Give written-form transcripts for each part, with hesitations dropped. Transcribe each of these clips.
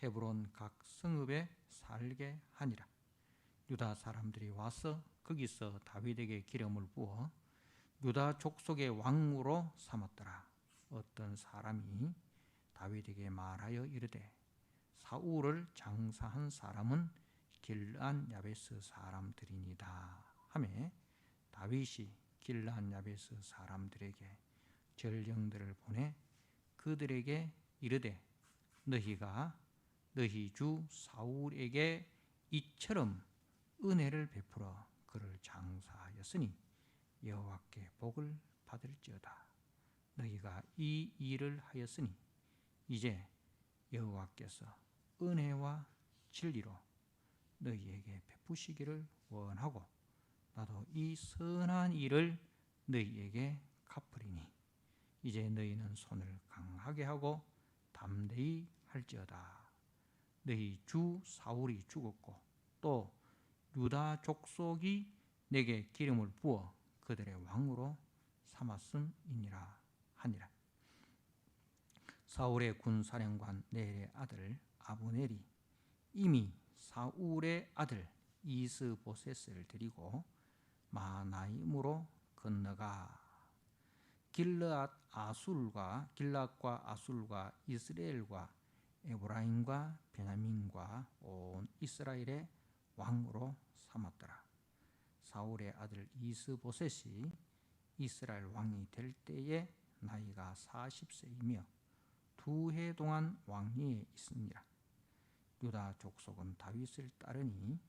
헤브론 각 성읍에 살게 하니라. 유다 사람들이 와서 거기서 다윗에게 기름을 부어 유다 족속의 왕으로 삼았더라. 어떤 사람이 다윗에게 말하여 이르되 사울을 장사한 사람은 길르앗 야베스 사람들이니이다 하매 다윗이 길르앗 야베스 사람들에게 전령들을 보내 그들에게 이르되 너희가 너희 주 사울에게 이처럼 은혜를 베풀어 그를 장사하였으니 여호와께 복을 받을지어다. 너희가 이 일을 하였으니 이제 여호와께서 은혜와 진리로 너희에게 베푸시기를 원하고 나도 이 선한 일을 너희에게 갚으리니 이제 너희는 손을 강하게 하고 담대히 할지어다. 너희 주 사울이 죽었고 또 유다 족속이 내게 기름을 부어 그들의 왕으로 삼았음이니라 하니라. 사울의 군사령관 넬의 아들 아브넬이 이미 사울의 아들 이스보셋을 데리고 마하나임으로 건너가 길르앗과 아술과 이스라엘과 에브라임과 베냐민과 온 이스라엘의 왕으로 삼았더라. 사울의 아들 이스보셋이 이스라엘 왕이 될 때에 나이가 40세이며 2해 동안 왕위에 있으니라. 유다 족속은 다윗을 따르니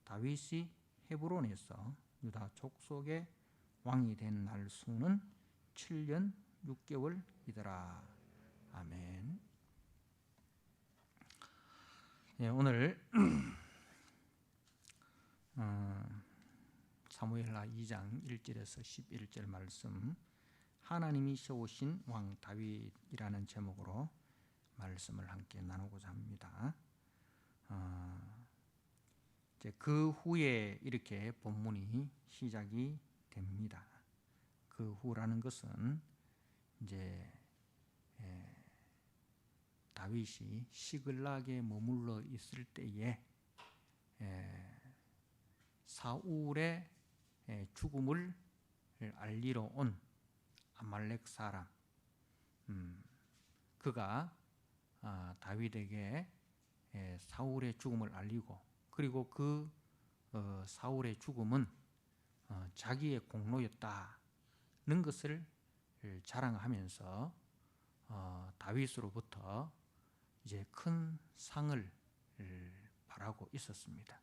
다윗이 헤브론에서 유다 족속의 왕이 된 날 수는 7년 6개월이더라. 아멘. 예, 오늘 사무엘하 2장 1절에서 11절 말씀, 하나님이 세우신 왕 다윗이라는 제목으로 말씀을 함께 나누고자 합니다. 이제 그 후에 이렇게 본문이 시작이 됩니다. 그 후라는 것은 이제 다윗이 시글락에 머물러 있을 때에 사울의 죽음을 알리러 온 아말렉 사람, 그가 다윗에게 사울의 죽음을 알리고, 그리고 그 사울의 죽음은 자기의 공로였다는 것을 자랑하면서 다윗으로부터 이제 큰 상을 바라고 있었습니다.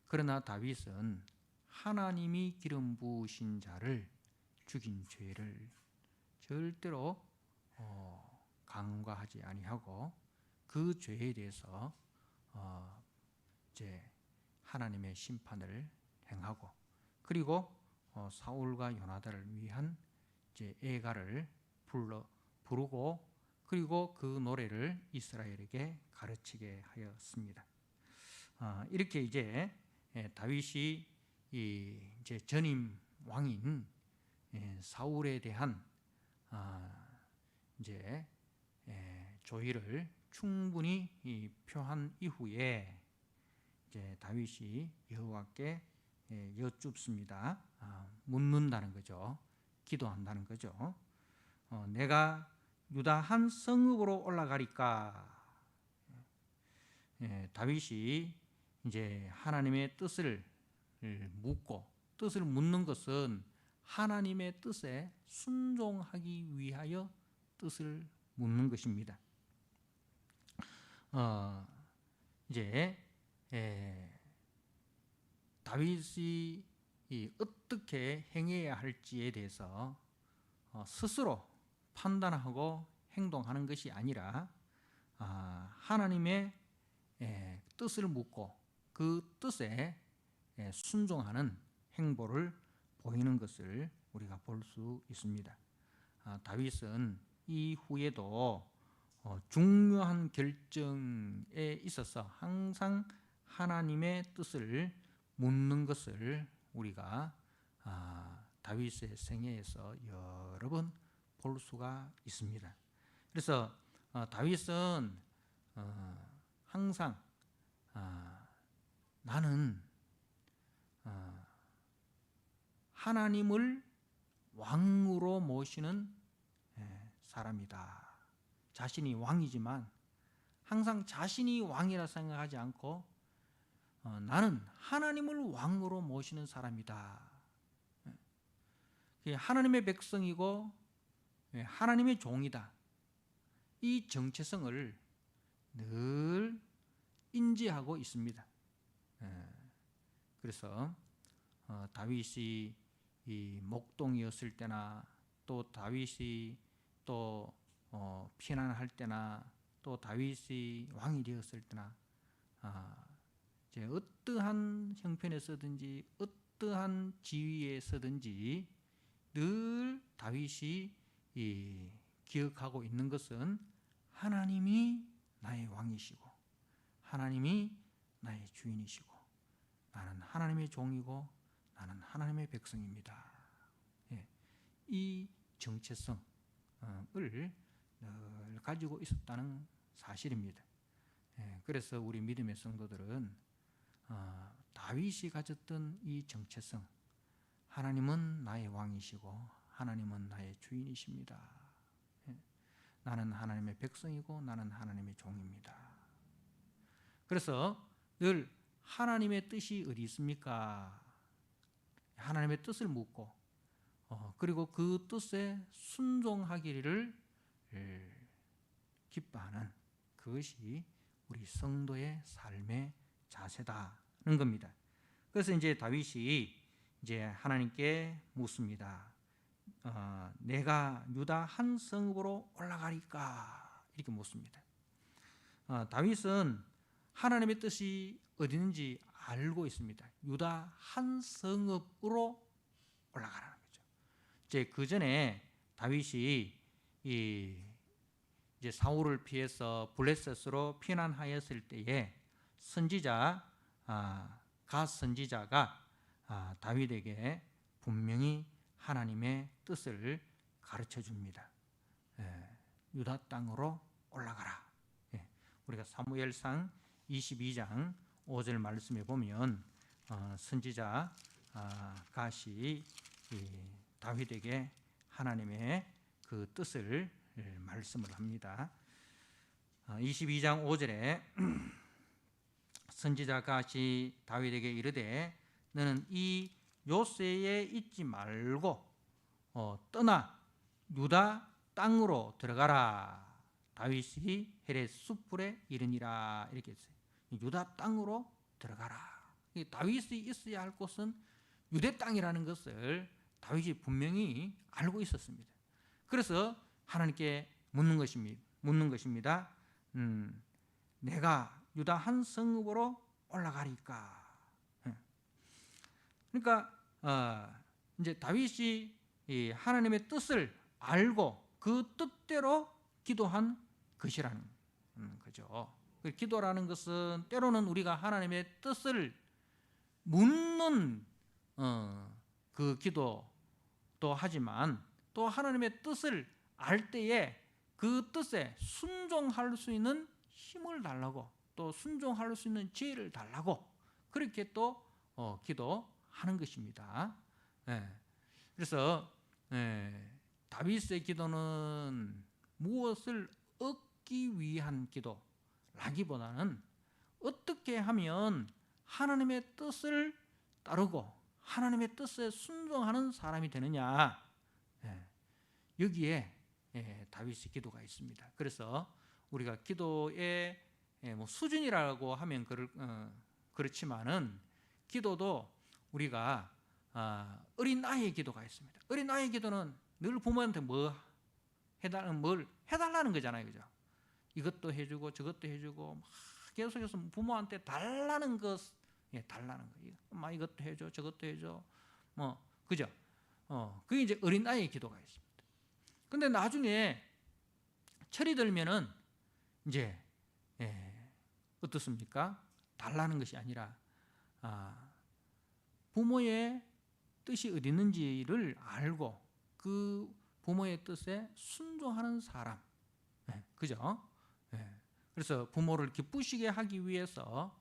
그러나 다윗은 하나님이 기름 부으신 자를 죽인 죄를 절대로 간과하지 아니하고 그 죄에 대해서 이제 하나님의 심판을 행하고, 그리고 사울과 요나단을 위한 이제 애가를 부르고, 그리고 그 노래를 이스라엘에게 가르치게 하였습니다. 이렇게 이제 다윗이 이제 전임 왕인 사울에 대한 이제 조의를 충분히 표한 이후에 이제 다윗이 여호와께 여쭙습니다. 묻는다는 거죠. 기도한다는 거죠. 내가 유다 한 성읍으로 올라가리까? 다윗이 이제 하나님의 뜻을 묻고, 뜻을 묻는 것은 하나님의 뜻에 순종하기 위하여 뜻을 묻는 것입니다. 이제 다윗이 어떻게 행해야 할지에 대해서 스스로 판단하고 행동하는 것이 아니라 하나님의 뜻을 묻고 그 뜻에 순종하는 행보를 보이는 것을 우리가 볼 수 있습니다. 다윗은 이후에도 중요한 결정에 있어서 항상 하나님의 뜻을 묻는 것을 우리가 다윗의 생애에서 여러 번 볼 수가 있습니다. 그래서 다윗은 항상 나는 하나님을 왕으로 모시는 사람이다. 자신이 왕이지만 항상 자신이 왕이라 생각하지 않고 나는 하나님을 왕으로 모시는 사람이다. 하나님의 백성이고 하나님의 종이다. 이 정체성을 늘 인지하고 있습니다. 그래서 다윗이 이 목동이었을 때나 또 다윗이 또 피난할 때나 또 다윗이 왕이 되었을 때나 이제 어떠한 형편에서든지 어떠한 지위에서든지 늘 다윗이 기억하고 있는 것은 하나님이 나의 왕이시고 하나님이 나의 주인이시고 나는 하나님의 종이고 나는 하나님의 백성입니다. 이 정체성을 늘 가지고 있었다는 사실입니다. 그래서 우리 믿음의 성도들은 다윗이 가졌던 이 정체성, 하나님은 나의 왕이시고 하나님은 나의 주인이십니다. 나는 하나님의 백성이고 나는 하나님의 종입니다. 그래서 늘 하나님의 뜻이 어디 있습니까? 하나님의 뜻을 묻고 그리고 그 뜻에 순종하기를 기뻐하는 그것이 우리 성도의 삶의 자세다는 겁니다. 그래서 이제 다윗이 이제 하나님께 묻습니다. 내가 유다 한 성읍으로 올라가리까? 이렇게 묻습니다. 다윗은 하나님의 뜻이 어디 있는지 알고 있습니다. 유다 한 성읍으로 올라가라는 거죠. 이제 그 전에 다윗이 이제 사울을 피해서 블레셋으로 피난하였을 때에 선지자 갓 선지자가 다윗에게 분명히 하나님의 뜻을 가르쳐 줍니다. 유다 땅으로 올라가라. 우리가 사무엘상 22장 5절 말씀에 보면 선지자 갓이 다윗에게 하나님의 그 뜻을 말씀을 합니다. 22장 5절에 선지자 갓이 다윗에게 이르되 너는 이 요새에 있지 말고 떠나 유다 땅으로 들어가라. 다윗이 헤렛 숯불에 이르니라. 이렇게 했어요. 유다 땅으로 들어가라. 다윗이 있어야 할 곳은 유대 땅이라는 것을 다윗이 분명히 알고 있었습니다. 그래서 하나님께 묻는 것입니다. 내가 유다 한 성읍으로 올라가리까? 그러니까 이제 다윗이 하나님의 뜻을 알고 그 뜻대로 기도한 것이라는 거죠. 기도라는 것은 때로는 우리가 하나님의 뜻을 묻는 그 기도도 하지만 또 하나님의 뜻을 알 때에 그 뜻에 순종할 수 있는 힘을 달라고 또 순종할 수 있는 지혜를 달라고 그렇게 또 기도하는 것입니다. 그래서 다윗의 기도는 무엇을 얻기 위한 기도라기보다는 어떻게 하면 하나님의 뜻을 따르고 하나님의 뜻에 순종하는 사람이 되느냐, 여기에 다윗의 기도가 있습니다. 그래서 우리가 기도의 뭐 수준이라고 하면 그렇지만은 기도도 우리가 어린 아이의 기도가 있습니다. 어린 아이의 기도는 늘 부모한테 뭘 해달라는 거잖아요, 그죠? 이것도 해주고 저것도 해주고 막 계속해서 부모한테 달라는 것, 달라는 거. 엄마 이것도 해줘, 저것도 해줘, 뭐 그죠? 그게 이제 어린 아이의 기도가 있습니다. 근데 나중에 철이 들면은 이제 어떻습니까? 달라는 것이 아니라 부모의 뜻이 어디 있는지를 알고 그 부모의 뜻에 순종하는 사람, 그죠? 예. 그래서 부모를 기쁘시게 하기 위해서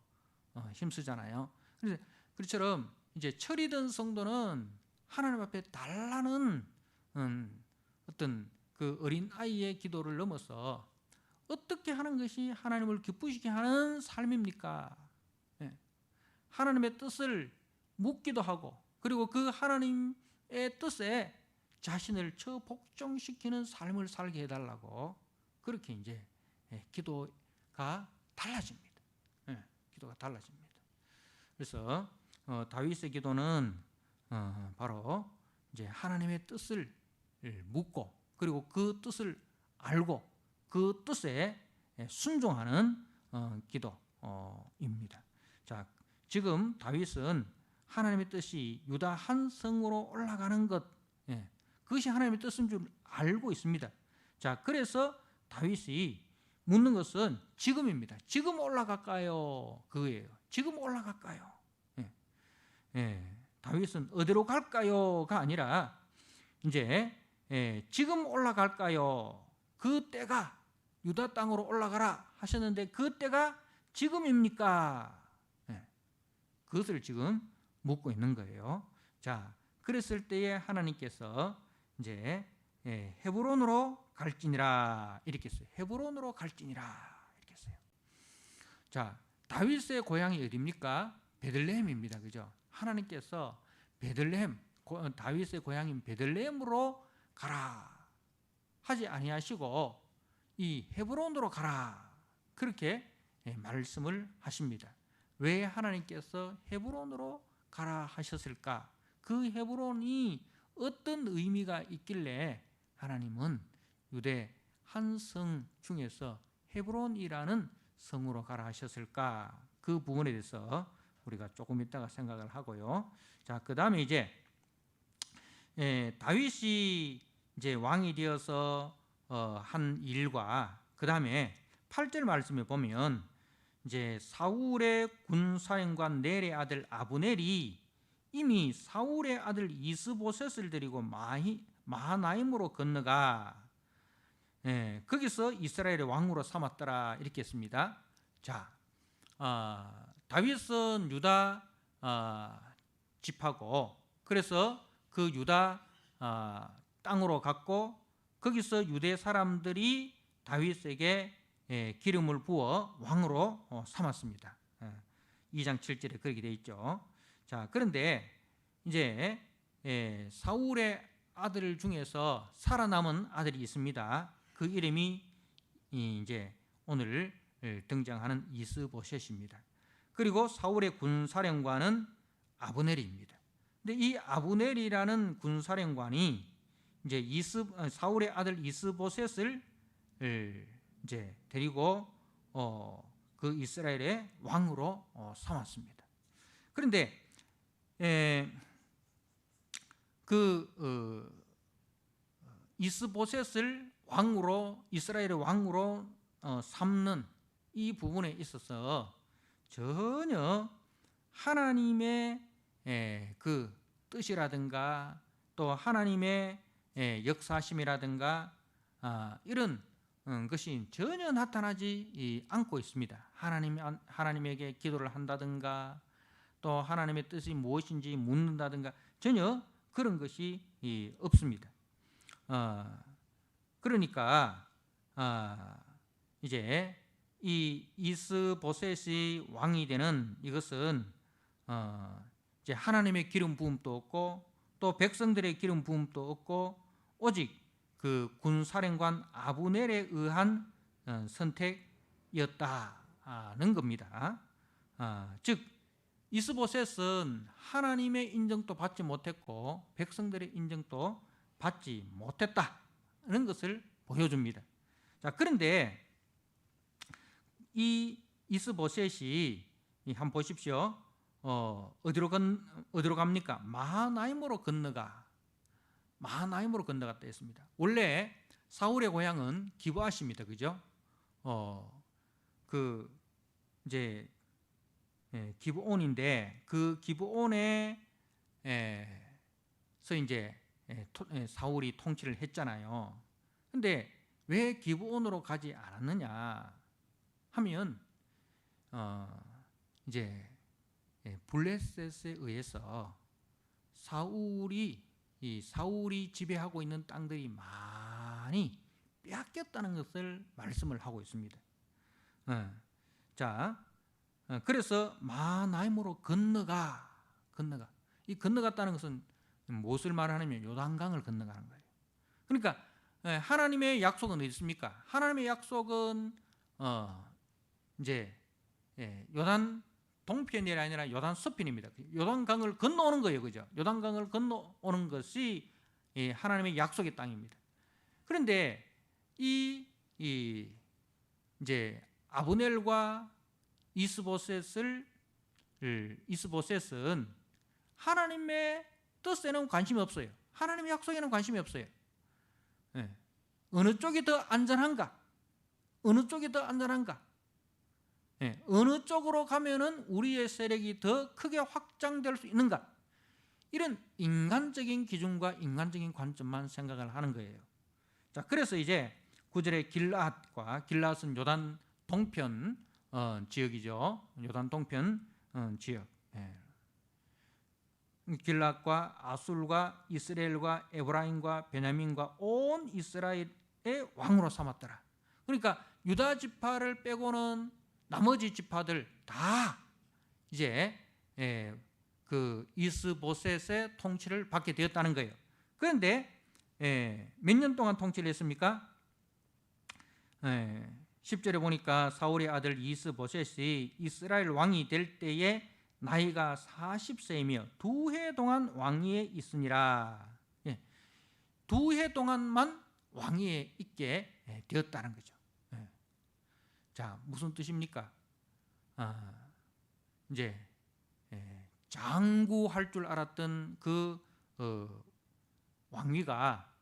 힘쓰잖아요. 그래서 그처럼 이제 철이든 성도는 하나님 앞에 달라는 어떤 그 어린 아이의 기도를 넘어서 어떻게 하는 것이 하나님을 기쁘시게 하는 삶입니까? 예. 하나님의 뜻을 묻기도 하고, 그리고 그 하나님의 뜻에 자신을 처복종시키는 삶을 살게 해달라고, 그렇게 이제 기도가 달라집니다. 기도가 달라집니다. 그래서 다윗의 기도는 바로 이제 하나님의 뜻을 묻고, 그리고 그 뜻을 알고 그 뜻에 순종하는 기도입니다. 자, 지금 다윗은 하나님의 뜻이 유다 한 성으로 올라가는 것, 그것이 하나님의 뜻인 줄 알고 있습니다. 자, 그래서 다윗이 묻는 것은 지금입니다. 지금 올라갈까요? 그거예요. 지금 올라갈까요? 다윗은 어디로 갈까요?가 아니라 이제 지금 올라갈까요? 그 때가 유다 땅으로 올라가라 하셨는데 그 때가 지금입니까? 그것을 지금 묻고 있는 거예요. 자, 그랬을 때에 하나님께서 이제 헤브론으로 갈지니라 이렇게 했어요. 헤브론으로 갈지니라 이렇게 했어요. 자, 다윗의 고향이 어디입니까? 베들레헴입니다. 그죠? 하나님께서 베들레헴, 다윗의 고향인 베들레헴으로 가라 하지 아니하시고 이 헤브론으로 가라 그렇게 말씀을 하십니다. 왜 하나님께서 헤브론으로 가라 하셨을까? 그 헤브론이 어떤 의미가 있길래 하나님은 유대 한 성 중에서 헤브론이라는 성으로 가라 하셨을까? 그 부분에 대해서 우리가 조금 이따가 생각을 하고요. 자, 그 다음에 이제 다윗이 이제 왕이 되어서 한 일과 그 다음에 8절 말씀에 보면 이제 사울의 군사령관 넬의 아들 아브넬이 이미 사울의 아들 이스보셋을 데리고 마하나임으로 건너가 거기서 이스라엘의 왕으로 삼았더라 이렇게 했습니다. 자, 다윗은 유다 집하고 그래서 그 유다 땅으로 갔고 거기서 유대 사람들이 다윗에게 기름을 부어 왕으로 삼았습니다. 2장 7절에 그렇게 되어 있죠. 자, 그런데 이제 사울의 아들 중에서 살아남은 아들이 있습니다. 그 이름이 이제 오늘 등장하는 이스보셋입니다. 그리고 사울의 군사령관은 아브넬입니다. 근데 이 아브넬이라는 군사령관이 이제 사울의 아들 이스보셋을 이제 데리고 그 이스라엘의 왕으로 삼았습니다. 그런데 이스보셋을 왕으로 이스라엘의 왕으로 삼는 이 부분에 있어서 전혀 하나님의 그 뜻이라든가 또 하나님의 역사심이라든가 이런 것이 전혀 나타나지 않고 있습니다. 하나님에게 기도를 한다든가 또 하나님의 뜻이 무엇인지 묻는다든가 전혀 그런 것이 없습니다. 그러니까 이제 이 이스보셋이 왕이 되는 이것은 이제 하나님의 기름 부음도 없고 또 백성들의 기름 부음도 없고 오직 그 군사령관 아브넬에 의한 선택이었다는 겁니다. 즉 이스보셋은 하나님의 인정도 받지 못했고 백성들의 인정도 받지 못했다는 것을 보여줍니다. 자, 그런데 이 이스보셋이 한번 보십시오. 어디로 갑니까? 마하나임으로 건너갔다 했습니다. 원래 사울의 고향은 기브아십니다. 그죠? 그 이제 기브온인데 그 기브온에서 이제 사울이 통치를 했잖아요. 근데 왜 기브온으로 가지 않았느냐 하면 이제 블레셋에 의해서 사울이 지배하고 있는 땅들이 많이 빼앗겼다는 것을 말씀을 하고 있습니다. 자, 그래서 마하나임으로 건너가. 이 건너갔다는 것은 무엇을 말하냐면 요단강을 건너가는 거예요. 그러니까 하나님의 약속은 어디 있습니까? 하나님의 약속은 이제 요단 동편이 아니라 요단 서편입니다. 요단강을 건너오는 거예요, 그죠? 요단강을 건너오는 것이 하나님의 약속의 땅입니다. 그런데 이제 아브넬과 이스보셋은 하나님의 뜻에는 관심이 없어요. 하나님의 약속에는 관심이 없어요. 어느 쪽이 더 안전한가? 어느 쪽이 더 안전한가? 어느 쪽으로 가면은 우리의 세력이 더 크게 확장될 수 있는가? 이런 인간적인 기준과 인간적인 관점만 생각을 하는 거예요. 자, 그래서 이제 9절에 길앗은 요단 동편 지역이죠. 요단 동편 지역. 길앗과 아술과 이스라엘과 에브라임과 베냐민과 온 이스라엘의 왕으로 삼았더라. 그러니까 유다 지파를 빼고는 나머지 지파들 다 이제 그 이스보셋의 통치를 받게 되었다는 거예요. 그런데 몇 년 동안 통치를 했습니까? 10절에 보니까 사울의 아들 이스보셋이 이스라엘 왕이 될 때에 나이가 40세이며 2해 동안 왕위에 있으니라. 2해 동안만 왕위에 있게 되었다는 거죠. 자, 무슨 뜻입니까? 이제 장구할 줄 알았던 그 왕위가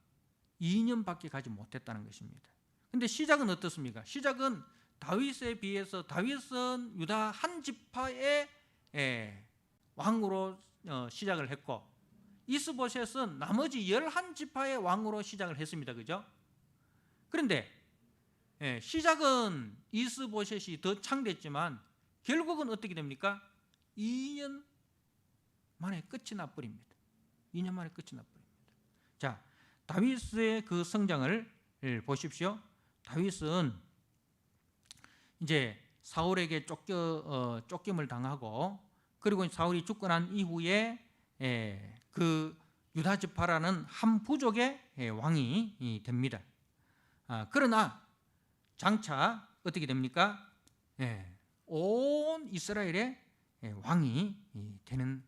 2년밖에 가지 못했다는 것입니다. 근데 시작은 어떻습니까? 시작은 다윗에 비해서 다윗은 유다 한 지파의 왕으로 시작을 했고 이스보셋은 나머지 11지파의 왕으로 시작을 했습니다. 그죠? 그런데 시작은 이스보셋이 더 창대했지만 결국은 어떻게 됩니까? 2년 만에 끝이 나버립니다. 2년 만에 끝이 나버립니다. 자, 다윗의 그 성장을 보십시오. 다윗은 이제 사울에게 쫓김을 당하고 그리고 사울이 죽고 난 이후에 그 유다 지파라는 한 부족의 왕이 됩니다. 그러나 장차 어떻게 됩니까? 온 이스라엘의 왕이 되는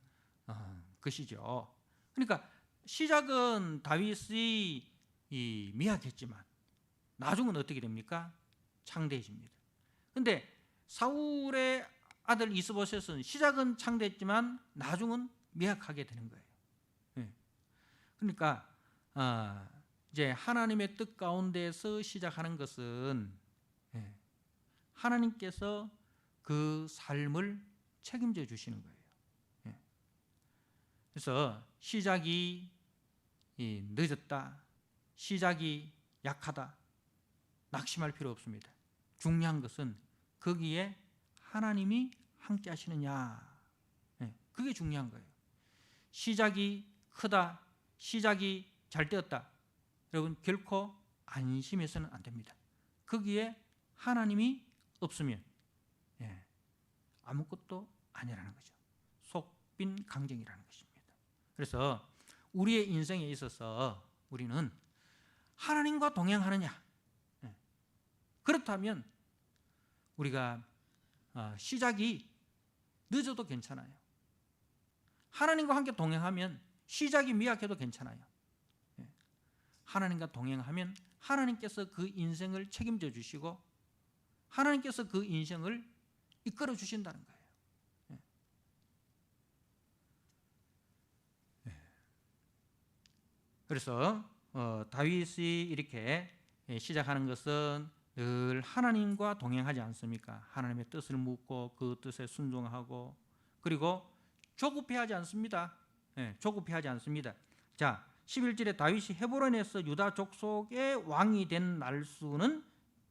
것이죠. 그러니까 시작은 다윗이 미약했지만 나중은 어떻게 됩니까? 창대해집니다. 그런데 사울의 아들 이스보셋은 시작은 창대했지만 나중은 미약하게 되는 거예요. 그러니까 이제 하나님의 뜻 가운데서 시작하는 것은 하나님께서 그 삶을 책임져 주시는 거예요. 그래서 시작이 늦었다, 시작이 약하다, 낙심할 필요 없습니다. 중요한 것은 거기에 하나님이 함께 하시느냐, 그게 중요한 거예요. 시작이 크다, 시작이 잘 되었다, 여러분 결코 안심해서는 안 됩니다. 거기에 하나님이 없으면 아무것도 아니라는 거죠. 속빈 강정이라는 것입니다. 그래서 우리의 인생에 있어서 우리는 하나님과 동행하느냐, 그렇다면 우리가 시작이 늦어도 괜찮아요. 하나님과 함께 동행하면 시작이 미약해도 괜찮아요. 하나님과 동행하면 하나님께서 그 인생을 책임져 주시고 하나님께서 그 인생을 이끌어 주신다는 거예요. 그래서 다윗이 이렇게 시작하는 것은 늘 하나님과 동행하지 않습니까? 하나님의 뜻을 묻고 그 뜻에 순종하고 그리고 조급해하지 않습니다. 조급해하지 않습니다. 자, 11절에 다윗이 헤브론에서 유다 족속의 왕이 된 날수는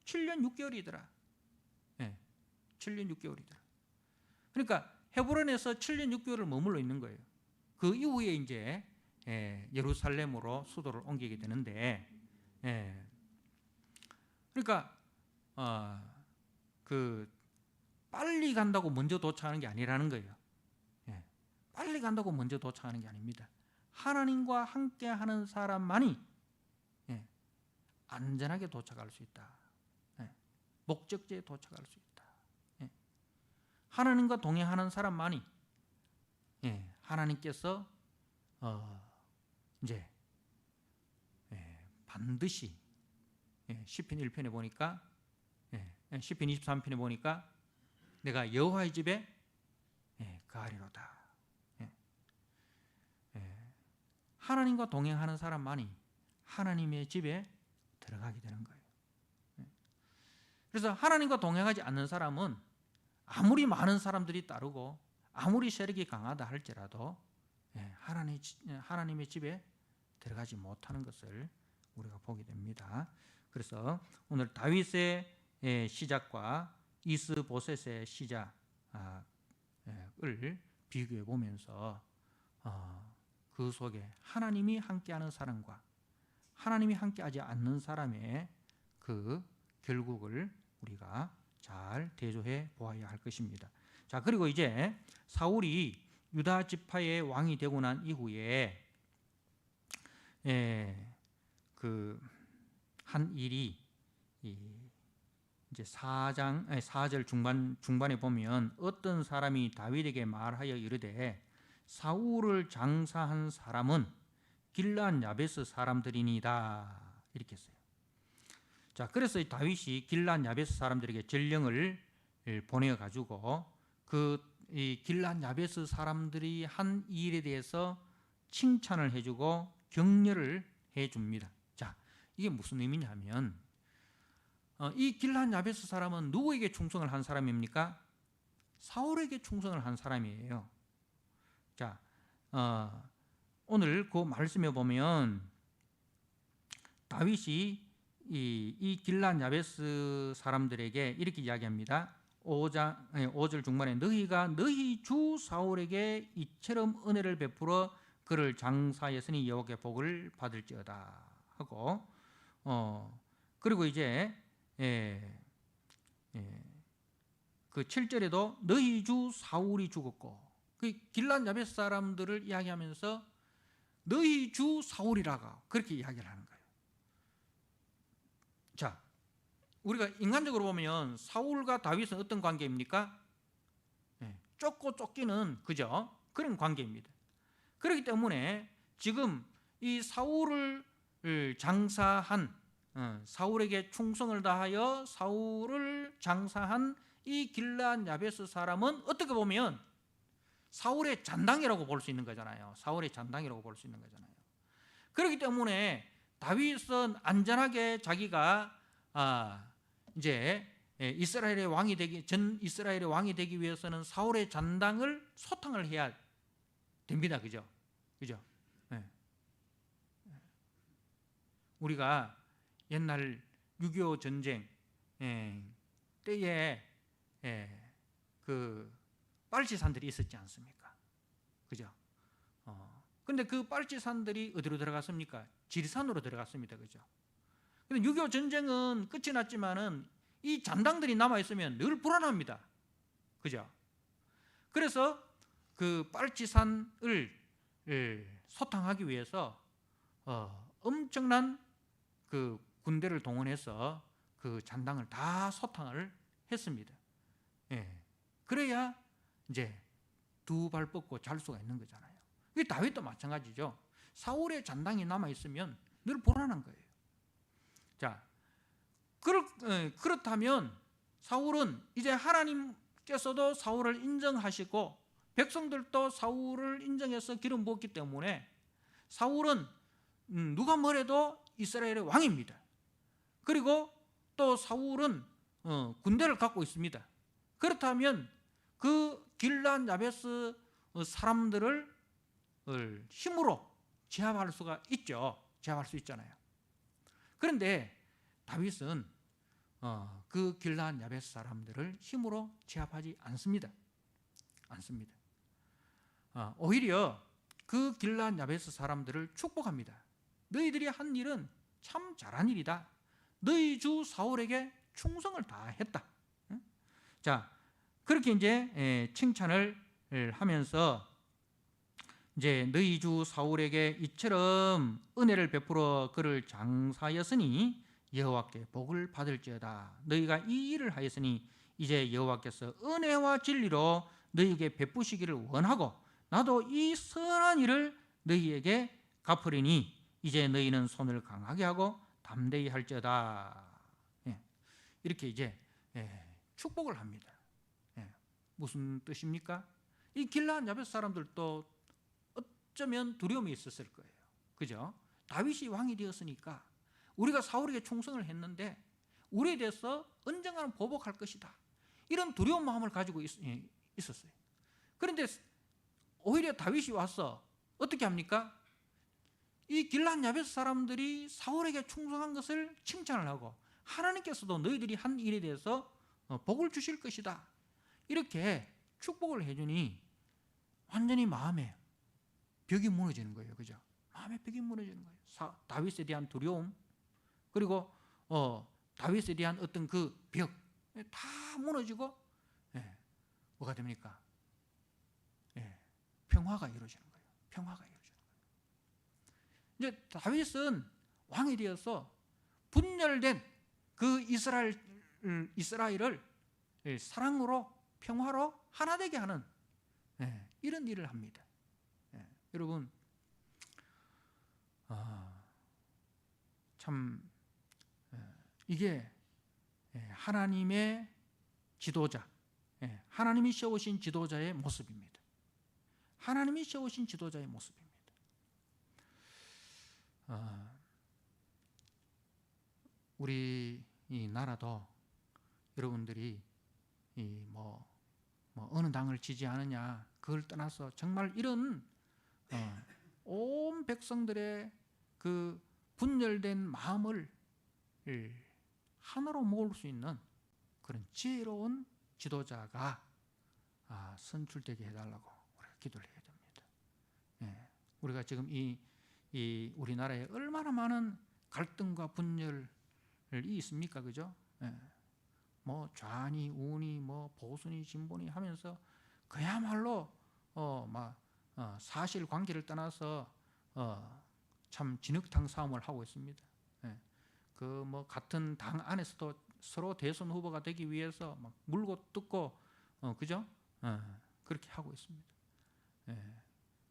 7년 6개월이더라. 7년 6개월이더라. 그러니까 헤브론에서 7년 6개월을 머물러 있는 거예요. 그 이후에 이제 예루살렘으로 수도를 옮기게 되는데, 그러니까 그 빨리 간다고 먼저 도착하는 게 아니라는 거예요. 빨리 간다고 먼저 도착하는 게 아닙니다. 하나님과 함께하는 사람만이 안전하게 도착할 수 있다. 목적지에 도착할 수 있다. 하나님과 동행하는 사람만이 하나님께서 이제 반드시 시편 1편에 보니까 시편 23편에 보니까 내가 여호와의 집에 거하리로다. 하나님과 동행하는 사람만이 하나님의 집에 들어가게 되는 거예요. 그래서 하나님과 동행하지 않는 사람은 아무리 많은 사람들이 따르고 아무리 세력이 강하다 할지라도 하나님의 집에 들어가지 못하는 것을 우리가 보게 됩니다. 그래서 오늘 다윗의 시작과 이스보셋의 시작을 비교해 보면서 그 속에 하나님이 함께하는 사람과 하나님이 함께하지 않는 사람의 그 결국을 우리가 잘 대조해 보아야 할 것입니다. 자, 그리고 이제 사울이 유다 지파의 왕이 되고 난 이후에 그 한 일이 이제 4절 중반에 보면 어떤 사람이 다윗에게 말하여 이르되 사울을 장사한 사람은 길르앗 야베스 사람들이니이다 이렇게 했어요. 자, 그래서 다윗이 길르앗 야베스 사람들에게 전령을 보내어 가지고 이 길르앗 야베스 사람들이 한 일에 대해서 칭찬을 해주고 격려를 해줍니다. 자, 이게 무슨 의미냐면 이 길르앗 야베스 사람은 누구에게 충성을 한 사람입니까? 사울에게 충성을 한 사람이에요. 자, 오늘 그 말씀에 보면 다윗이 이 길르앗 야베스 사람들에게 이렇게 이야기합니다. 5절 중반에 너희가 너희 주 사울에게 이처럼 은혜를 베풀어 그를 장사했으니 여호와께 복을 받을지어다 하고 그리고 이제 그 7절에도 너희 주 사울이 죽었고 그 길르앗 야베스 사람들을 이야기하면서 너희 주 사울이라고 그렇게 이야기를 하는 거예요. 자, 우리가 인간적으로 보면 사울과 다윗은 어떤 관계입니까? 쫓고 쫓기는 그죠? 그런 관계입니다. 그렇기 때문에 지금 이 사울을 장사한 사울에게 충성을 다하여 사울을 장사한 이 길르앗 야베스 사람은 어떻게 보면 사울의 잔당이라고 볼 수 있는 거잖아요. 사울의 잔당이라고 볼 수 있는 거잖아요. 그렇기 때문에 다윗은 안전하게 자기가 이제 이스라엘의 왕이 되기 위해서는 사울의 잔당을 소탕을 해야 됩니다. 그죠? 우리가 옛날 6.25 전쟁 때에 그 빨치산들이 있었지 않습니까? 그죠? 근데 그 빨치산들이 어디로 들어갔습니까? 지리산으로 들어갔습니다. 그죠? 근데 6.25 전쟁은 끝이 났지만은 이 잔당들이 남아있으면 늘 불안합니다. 그죠? 그래서 그 빨치산을 소탕하기 위해서 엄청난 그 군대를 동원해서 그 잔당을 다 소탕을 했습니다. 그래야 이제 두 발 뻗고 잘 수가 있는 거잖아요. 이 다윗도 마찬가지죠. 사울의 잔당이 남아있으면 늘 불안한 거예요. 자, 그렇다면 사울은 이제 하나님께서도 사울을 인정하시고 백성들도 사울을 인정해서 기름 부었기 때문에 사울은 누가 뭐래도 이스라엘의 왕입니다. 그리고 또 사울은 군대를 갖고 있습니다. 그렇다면 그 길르앗 야베스 사람들을 힘으로 제압할 수가 있죠. 제압할 수 있잖아요. 그런데 다윗은 그 길르앗 야베스 사람들을 힘으로 제압하지 않습니다. 오히려 그 길르앗 야베스 사람들을 축복합니다. 너희들이 한 일은 참 잘한 일이다. 너희 주 사울에게 충성을 다했다. 자, 그렇게 이제 칭찬을 하면서 이제 너희 주 사울에게 이처럼 은혜를 베풀어 그를 장사하였으니 여호와께 복을 받을지어다. 너희가 이 일을 하였으니 이제 여호와께서 은혜와 진리로 너희에게 베푸시기를 원하고 나도 이 선한 일을 너희에게 갚으리니 이제 너희는 손을 강하게 하고 담대히 할지어다. 이렇게 이제 축복을 합니다. 무슨 뜻입니까? 이 길르앗 야베스 사람들도 어쩌면 두려움이 있었을 거예요. 그죠? 다윗이 왕이 되었으니까 우리가 사울에게 충성을 했는데 우리에 대해서 언젠가는 보복할 것이다. 이런 두려운 마음을 가지고 있었어요. 그런데 오히려 다윗이 와서 어떻게 합니까? 이 길르앗 야베스 사람들이 사울에게 충성한 것을 칭찬을 하고 하나님께서도 너희들이 한 일에 대해서 복을 주실 것이다. 이렇게 축복을 해주니 완전히 마음에 벽이 무너지는 거예요. 그죠? 마음의 벽이 무너지는 거예요. 다윗에 대한 두려움, 그리고 다윗에 대한 어떤 그 벽 다 무너지고 뭐가 됩니까? 평화가 이루어지는 거예요. 평화가 이루어지는 거예요. 이제 다윗은 왕이 되어서 분열된 그 이스라엘을 사랑으로 평화로 하나 되게 하는 이런 일을 합니다. 여러분, 참 이게 하나님의 지도자, 하나님이 세우신 지도자의 모습입니다. 하나님이 세우신 지도자의 모습입니다. 우리 이 나라도 여러분들이 뭐 어느 당을 지지하느냐 그걸 떠나서 정말 이런 온 백성들의 그 분열된 마음을 하나로 모을 수 있는 그런 지혜로운 지도자가 선출되게 해달라고 우리가 기도를 해야 됩니다. 우리가 지금 이 우리나라에 얼마나 많은 갈등과 분열이 있습니까? 그죠? 뭐 좌니 우니 뭐 보수니 진보니 하면서 그야말로 사실 관계를 떠나서 참 진흙탕 싸움을 하고 있습니다. 그 뭐 같은 당 안에서도 서로 대선 후보가 되기 위해서 막 물고 뜯고 그죠? 그렇게 하고 있습니다.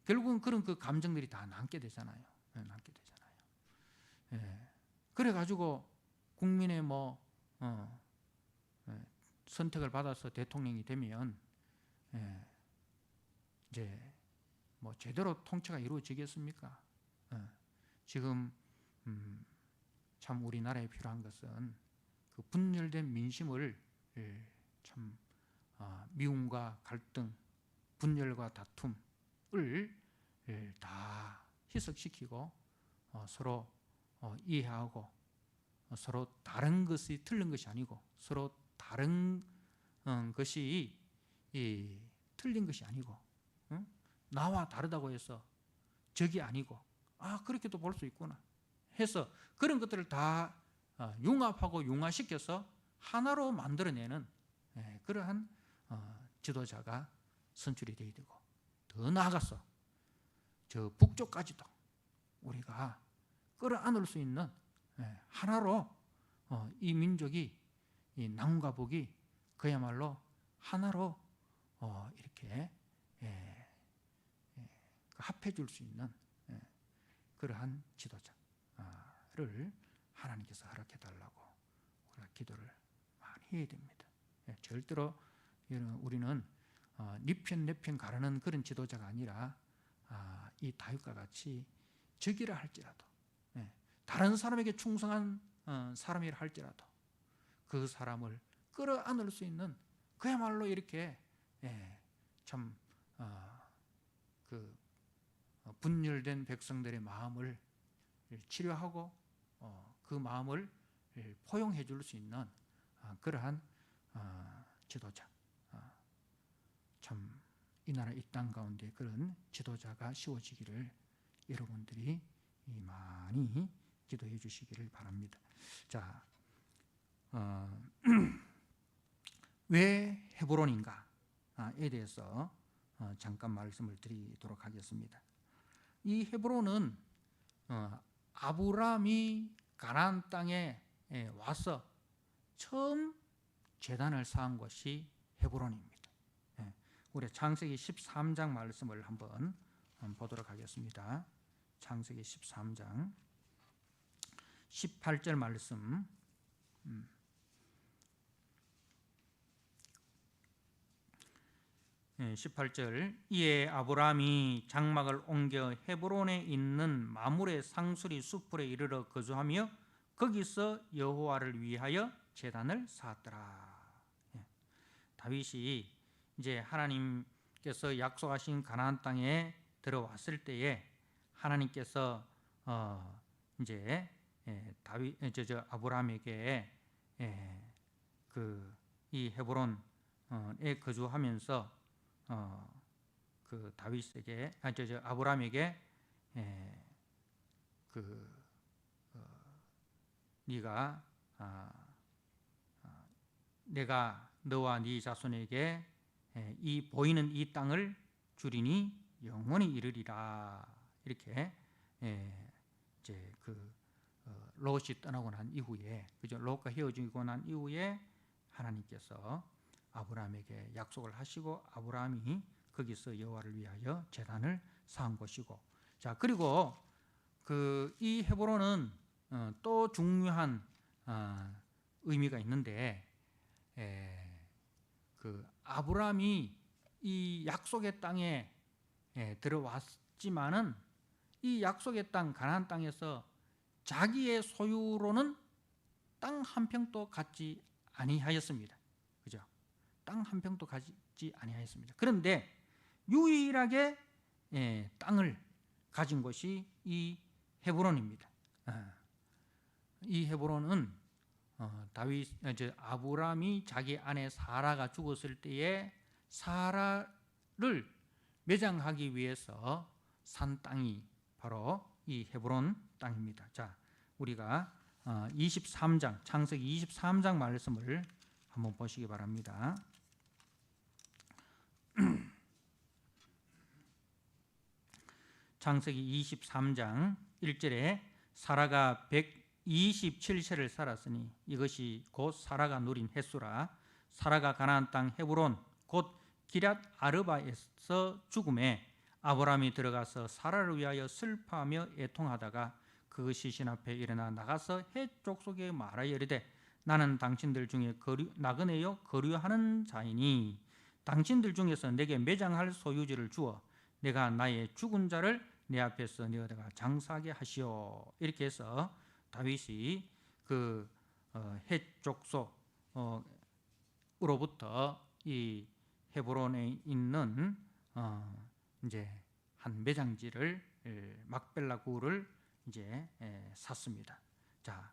결국은 그런 그 감정들이 다 남게 되잖아요. 남게 되잖아요. 그래가지고 국민의 선택을 받아서 대통령이 되면 이제 뭐 제대로 통치가 이루어지겠습니까? 지금 참 우리나라에 필요한 것은 그 분열된 민심을 참 미움과 갈등, 분열과 다툼을 다 희석시키고 서로 이해하고 서로 다른 것이 틀린 것이 아니고 서로 다른 것이 틀린 것이 아니고 나와 다르다고 해서 적이 아니고 그렇게도 볼 수 있구나 해서 그런 것들을 다 융합하고 융화시켜서 하나로 만들어내는 그러한 지도자가 선출이 되어야 되고 더 나아가서 저 북쪽까지도 우리가 끌어안을 수 있는 하나로 이 민족이 이 남과 북이 그야말로 하나로 이렇게 합해 줄 수 있는 그러한 지도자를 하나님께서 허락해 달라고 우리가 기도를 많이 해야 됩니다. 절대로 우리는 네 편 내 편 가르는 그런 지도자가 아니라 이 다윗과 같이 적이라 할지라도 다른 사람에게 충성한 사람이라 할지라도 그 사람을 끌어안을 수 있는 그야말로 이렇게 참 분열된 백성들의 마음을 치료하고 그 마음을 포용해 줄 수 있는 그러한 지도자, 참 이 나라 이 땅 가운데 그런 지도자가 세워지기를 여러분들이 많이 기도해 주시기를 바랍니다. 자, 왜 헤브론인가에 대해서 잠깐 말씀을 드리도록 하겠습니다. 이 헤브론은 아브라함이 가나안 땅에 와서 처음 제단을 쌓은 것이 헤브론입니다. 우리 창세기 13장 말씀을 한번 보도록 하겠습니다. 창세기 13장 18절 말씀. 18절 이에 아브라함이 장막을 옮겨 헤브론에 있는 마므레 상수리 숲에 이르러 거주하며 거기서 여호와를 위하여 제단을 쌓았더라. 다윗이 이제 하나님께서 약속하신 가나안 땅에 들어왔을 때에 하나님께서 이제 아브라함에게 이 헤브론에 거주하면서 그 다윗에게 아브라함에게 네가 내가 너와 네 자손에게 이 보이는 이 땅을 주리니 영원히 이르리라. 이렇게 이제 롯이 떠나고 난 이후에, 그죠? 롯과 헤어지고 난 이후에 하나님께서 아브라함에게 약속을 하시고 아브라함이 거기서 여호와를 위하여 제단을 쌓은 것이고, 자, 그리고 이 헤브론은 또 중요한 의미가 있는데, 아브라함이 이 약속의 땅에 들어왔지만은 이 약속의 땅 가나안 땅에서 자기의 소유로는 땅 한 평도 갖지 아니하였습니다. 그죠? 땅 한 평도 갖지 아니하였습니다. 그런데 유일하게 땅을 가진 것이 이 헤브론입니다. 이 헤브론은 아브라함이 자기 아내 사라가 죽었을 때에 사라를 매장하기 위해서 산 땅이 바로 이 헤브론 땅입니다. 자, 우리가 23장 창세기 23장 말씀을 한번 보시기 바랍니다. 창세기 23장 1절에 사라가 127세를 살았으니 이것이 곧 사라가 누린 햇수라. 사라가 가나안 땅 헤브론 곧 기럇 아르바에서 죽음에 아브라함이 들어가서 사라를 위하여 슬퍼하며 애통하다가 그 시신 앞에 일어나 나가서 헷 족속에 말하여 이르되 나는 당신들 중에 나그네요 거류하는 자이니 당신들 중에서 내게 매장할 소유지를 주어 내가 나의 죽은 자를 내 앞에서 내어다가 장사하게 하시오. 이렇게 해서 다윗이 헷 족속으로부터 이 헤브론에 있는 이제 한 매장지를 막벨라 굴을 이제 샀습니다. 자,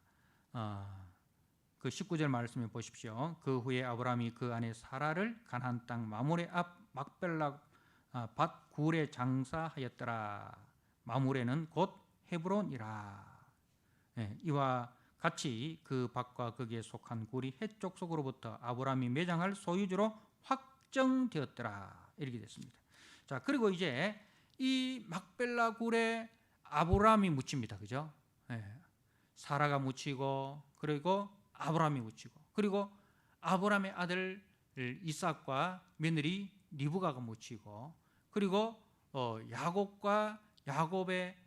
그 19절 말씀해 보십시오. 그 후에 아브라함이 그 아내 사라를 가나안 땅 마므레 앞 막벨라 밭 굴에 장사하였더라. 마므레는 곧 헤브론이라. 이와 같이 그 밭과 거기에 속한 굴이 헷 족속으로부터 아브라함이 매장할 소유주로 확정되었더라. 이렇게 됐습니다. 자, 그리고 이제 이 막벨라 굴에 아브라함이 묻힙니다. 그죠? 사라가 묻히고, 그리고 아브라함이 묻히고, 그리고 아브라함의 아들 이삭과 며느리 리브가가 묻히고, 그리고 야곱과 야곱의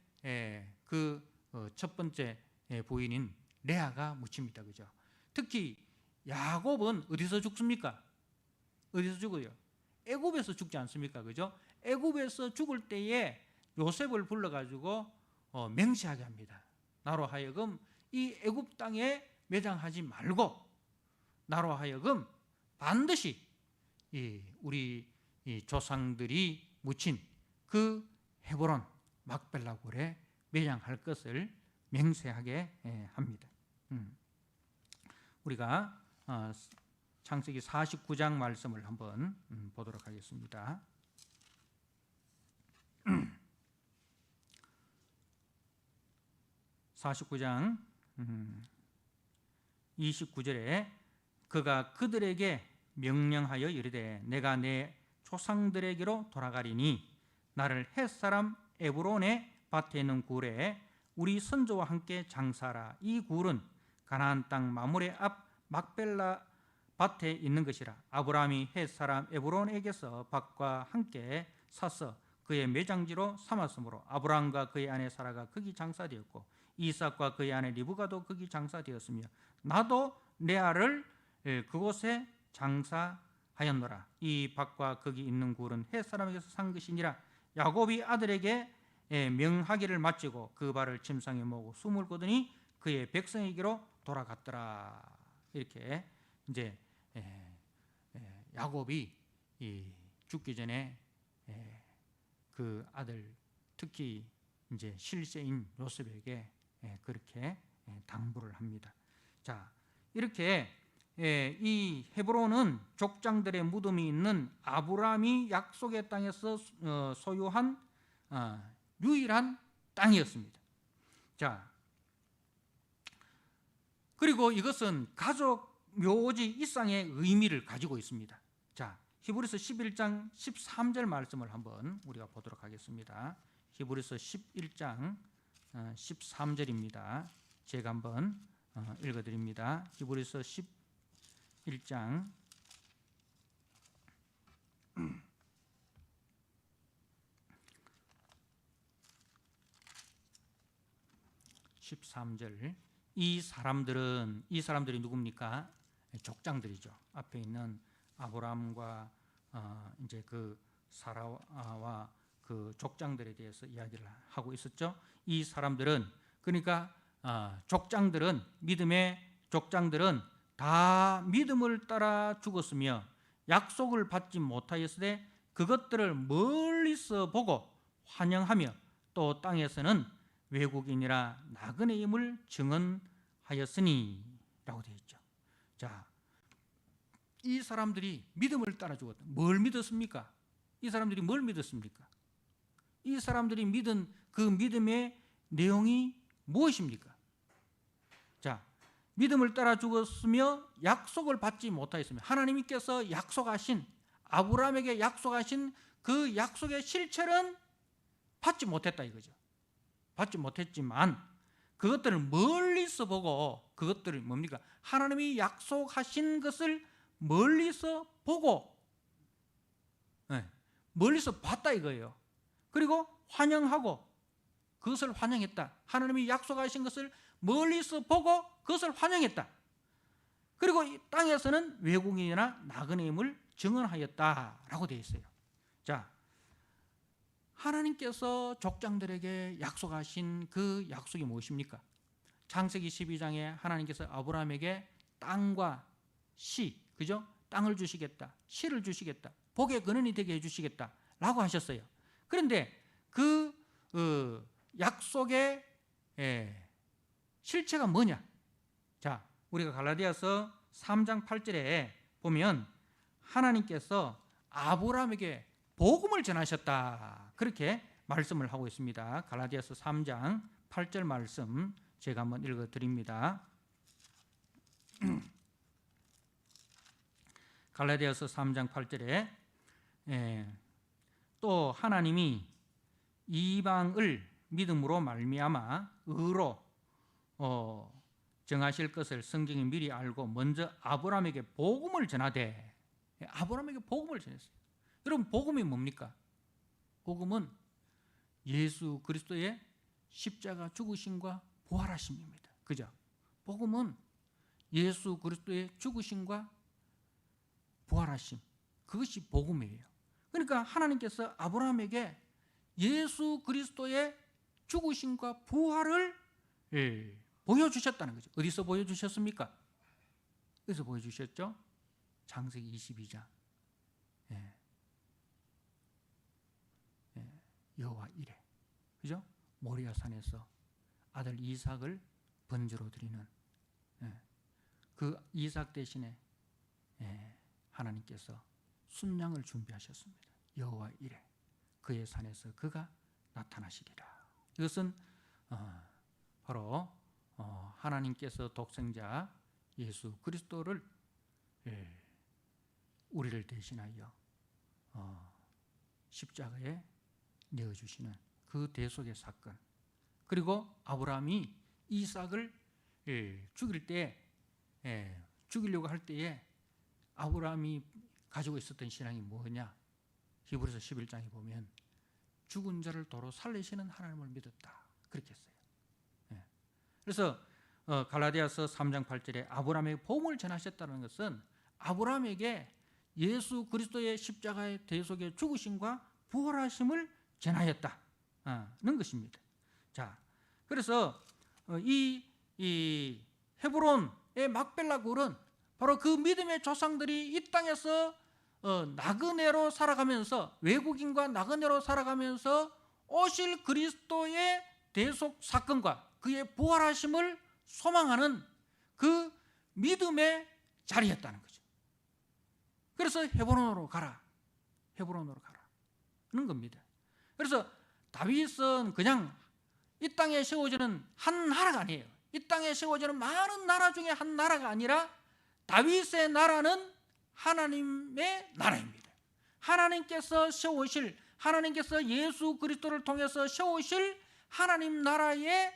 첫 번째 부인인 레아가 묻힙니다. 그죠? 특히 야곱은 어디서 죽습니까? 어디서 죽어요? 애굽에서 죽지 않습니까? 그죠? 애굽에서 죽을 때에 요셉을 불러가지고 맹세하게 합니다. 나로 하여금 이 애굽 땅에 매장하지 말고 나로 하여금 반드시 우리 조상들이 묻힌 그 헤브론 막벨라굴에 매장할 것을 맹세하게 합니다. 우리가 창세기 49장 말씀을 한번 보도록 하겠습니다. 49장 29절에 그가 그들에게 명령하여 이르되 내가 내 조상들에게로 돌아가리니 나를 헷사람 에브론의 밭에 있는 굴에 우리 선조와 함께 장사하라. 이 굴은 가나안 땅 마므레 앞 막벨라 밭에 있는 것이라. 아브라함이 헷사람 에브론에게서 밭과 함께 사서 그의 매장지로 삼았으므로 아브라함과 그의 아내 사라가 거기 장사되었고 이삭과 그의 아내 리브가도 거기 장사되었으며 나도 레아를 그곳에 장사하였노라. 이 밭과 거기 있는 굴은 헷사람에게서 산 것이니라. 야곱이 아들에게 명하기를 마치고 그 발을 침상에 모으고 숨을 거두니 그의 백성에게로 돌아갔더라. 이렇게 이제 야곱이 죽기 전에 그 아들 특히 이제 실세인 요셉에게 그렇게 당부를 합니다. 자, 이렇게 이 헤브론은 족장들의 무덤이 있는 아브라함이 약속의 땅에서 소유한 유일한 땅이었습니다. 자, 그리고 이것은 가족 묘지 이상의 의미를 가지고 있습니다. 자, 히브리서 11장 13절 말씀을 한번 우리가 보도록 하겠습니다. 히브리서 11장 13절입니다. 제가 한번 읽어드립니다. 히브리서 11장 13절. 이 사람들이 누굽니까? 족장들이죠. 앞에 있는 아브라함과 이제 그 사라와 그 족장들에 대해서 이야기를 하고 있었죠. 이 사람들은 그러니까 족장들은 믿음의 족장들은 다 믿음을 따라 죽었으며 약속을 받지 못하였으되 그것들을 멀리서 보고 환영하며 또 땅에서는 외국인이라 나그네임을 증언하였으니 라고 되어 있죠. 자, 이 사람들이 믿음을 따라 죽었다. 뭘 믿었습니까? 이 사람들이 뭘 믿었습니까? 이 사람들이 믿은 그 믿음의 내용이 무엇입니까? 자, 믿음을 따라 죽었으며 약속을 받지 못하였으며 하나님께서 약속하신 아브라함에게 약속하신 그 약속의 실체는 받지 못했다 이거죠. 받지 못했지만 그것들을 멀리서 보고 그것들을 뭡니까? 하나님이 약속하신 것을 멀리서 보고 멀리서 봤다 이거예요. 그리고 환영하고 그것을 환영했다. 하나님이 약속하신 것을 멀리서 보고 그것을 환영했다. 그리고 이 땅에서는 외국인이나 나그네임을 증언하였다라고 되어 있어요. 자, 하나님께서 족장들에게 약속하신 그 약속이 무엇입니까? 창세기 12장에 하나님께서 아브라함에게 땅과 시, 그죠? 땅을 주시겠다, 시를 주시겠다, 복의 근원이 되게 해주시겠다 라고 하셨어요. 그런데 그 약속의 실체가 뭐냐? 자, 우리가 갈라디아서 3장 8절에 보면 하나님께서 아브라함에게 복음을 전하셨다 그렇게 말씀을 하고 있습니다. 갈라디아서 3장 8절 말씀 제가 한번 읽어드립니다. 갈라디아서 3장 8절에 또 하나님이 이방을 믿음으로 말미암아 의로 정하실 것을 성경이 미리 알고 먼저 아브라함에게 복음을 전하되 아브라함에게 복음을 전했어요. 여러분 복음이 뭡니까? 복음은 예수 그리스도의 십자가 죽으심과 부활하심입니다. 그죠? 복음은 예수 그리스도의 죽으심과 부활하심 그것이 복음이에요. 그러니까 하나님께서 아브라함에게 예수 그리스도의 죽으심과 부활을 보여주셨다는 거죠. 어디서 보여주셨습니까? 어디서 보여주셨죠? 창세기 22장 여호와 이레 그죠? 모리아 산에서 아들 이삭을 번제로 드리는 그 이삭 대신에 하나님께서 순양을 준비하셨습니다. 여호와 이레, 그의 산에서 그가 나타나시리라. 이것은 바로 하나님께서 독생자 예수 그리스도를 우리를 대신하여 십자가에 내어주시는 그 대속의 사건, 그리고 아브라함이 이삭을 죽일 때 죽이려고 할 때에 아브라함이 가지고 있었던 신앙이 뭐냐? 히브리서 11장에 보면 죽은 자를 도로 살리시는 하나님을 믿었다, 그렇게 했어요. 그래서 갈라디아서 3장 8절에 아브라함에게 복음을 전하셨다는 것은 아브라함에게 예수 그리스도의 십자가의 대속의 죽으심과 부활하심을 전하였다는 것입니다. 자, 그래서 이 헤브론의 막벨라 굴은 바로 그 믿음의 조상들이 이 땅에서 나그네로 살아가면서, 외국인과 나그네로 살아가면서 오실 그리스도의 대속 사건과 그의 부활하심을 소망하는 그 믿음의 자리였다는 거죠. 그래서 헤브론으로 가라, 헤브론으로 가라는 겁니다. 그래서 다윗은 그냥 이 땅에 세워지는 한 나라가 아니에요. 이 땅에 세워지는 많은 나라 중에 한 나라가 아니라 다윗의 나라는 하나님의 나라입니다. 하나님께서 세우실, 하나님께서 예수 그리스도를 통해서 세우실 하나님 나라의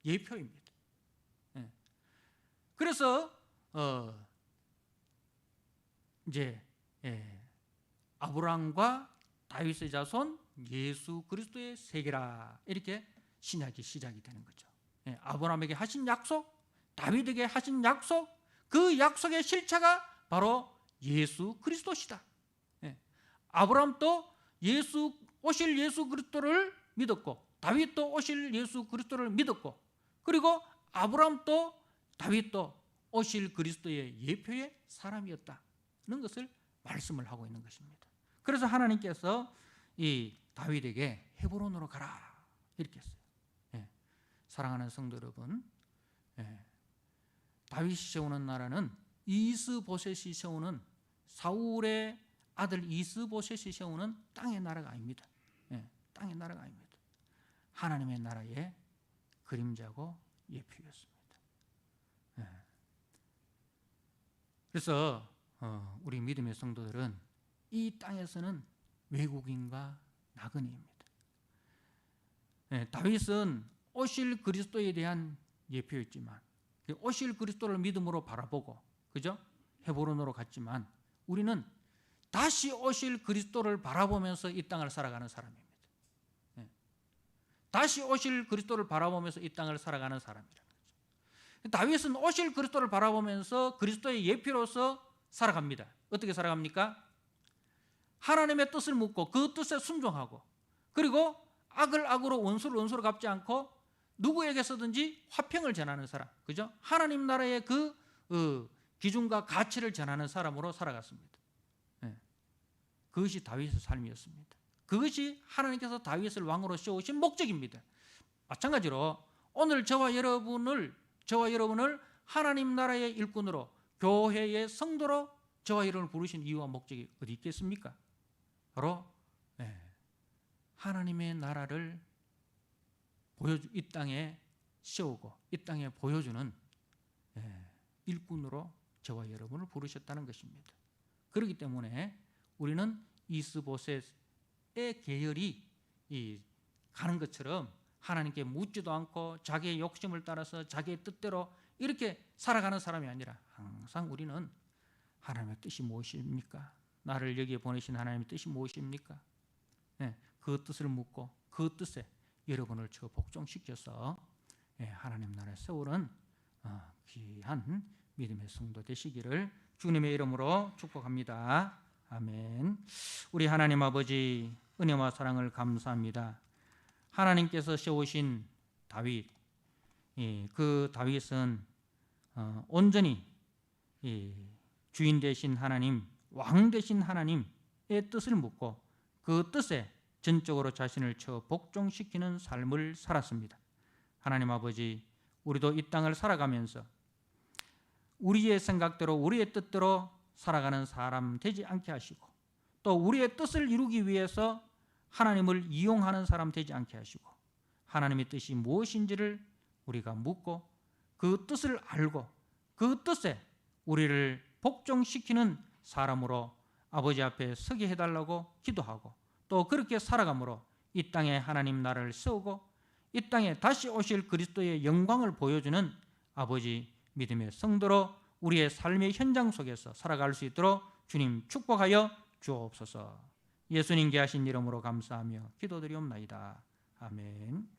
예표입니다. 그래서 이제 아브라함과 다윗의 자손 예수 그리스도의 세계라, 이렇게 신약이 시작이 되는 거죠. 아브라함에게 하신 약속, 다윗에게 하신 약속, 그 약속의 실체가 바로 예수 그리스도시다. 아브라함도 오실 예수 그리스도를 믿었고, 다윗도 오실 예수 그리스도를 믿었고, 그리고 아브라함도 다윗도 오실 그리스도의 예표의 사람이었다는 것을 말씀을 하고 있는 것입니다. 그래서 하나님께서 이 다윗에게 헤브론으로 가라, 이렇게 했어요. 사랑하는 성도 여러분, 다윗이 세우는 나라는 이스보셋이 세우는, 사울의 아들 이스보셋이 세우는 땅의 나라가 아닙니다. 땅의 나라가 아닙니다. 하나님의 나라의 그림자고 예표였습니다. 그래서 우리 믿음의 성도들은 이 땅에서는 외국인과 나그네입니다. 다윗은 오실 그리스도에 대한 예표였지만, 오실 그리스도를 믿음으로 바라보고, 그죠? 헤브론으로 갔지만, 우리는 다시 오실 그리스도를 바라보면서 이 땅을 살아가는 사람입니다. 다시 오실 그리스도를 바라보면서 이 땅을 살아가는 사람이라는 거죠. 다윗은 오실 그리스도를 바라보면서 그리스도의 예표로서 살아갑니다. 어떻게 살아갑니까? 하나님의 뜻을 묻고 그 뜻에 순종하고, 그리고 악을 악으로 원수를 원수로 갚지 않고 누구에게서든지 화평을 전하는 사람, 그죠? 하나님 나라의 그 기준과 가치를 전하는 사람으로 살아갔습니다. 그것이 다윗의 삶이었습니다. 그것이 하나님께서 다윗을 왕으로 세우신 목적입니다. 마찬가지로 오늘 저와 여러분을 하나님 나라의 일꾼으로, 교회의 성도로 저와 여러분을 부르신 이유와 목적이 어디 있겠습니까? 바로 하나님의 나라를 이 땅에 세우고 이 땅에 보여주는 일꾼으로 저와 여러분을 부르셨다는 것입니다. 그렇기 때문에 우리는 이스보셋의 계열이 가는 것처럼 하나님께 묻지도 않고 자기의 욕심을 따라서 자기의 뜻대로 이렇게 살아가는 사람이 아니라, 항상 우리는 하나님의 뜻이 무엇입니까? 나를 여기에 보내신 하나님의 뜻이 무엇입니까? 그 뜻을 묻고 그 뜻에 여러분을 저 복종시켜서 하나님 나라에 세우는 귀한 믿음의 성도 되시기를 주님의 이름으로 축복합니다. 아멘. 우리 하나님 아버지, 은혜와 사랑을 감사합니다. 하나님께서 세우신 다윗, 그 다윗은 온전히 주인 되신 하나님, 왕 되신 하나님의 뜻을 묻고 그 뜻에 전적으로 자신을 쳐 복종시키는 삶을 살았습니다. 하나님 아버지, 우리도 이 땅을 살아가면서 우리의 생각대로 우리의 뜻대로 살아가는 사람 되지 않게 하시고, 또 우리의 뜻을 이루기 위해서 하나님을 이용하는 사람 되지 않게 하시고, 하나님의 뜻이 무엇인지를 우리가 묻고 그 뜻을 알고 그 뜻에 우리를 복종시키는 사람으로 아버지 앞에 서게 해달라고 기도하고, 또 그렇게 살아감으로 이 땅에 하나님 나라를 세우고 이 땅에 다시 오실 그리스도의 영광을 보여주는 아버지 믿음의 성도로 우리의 삶의 현장 속에서 살아갈 수 있도록 주님 축복하여 주옵소서. 예수님께 하신 이름으로 감사하며 기도드리옵나이다. 아멘.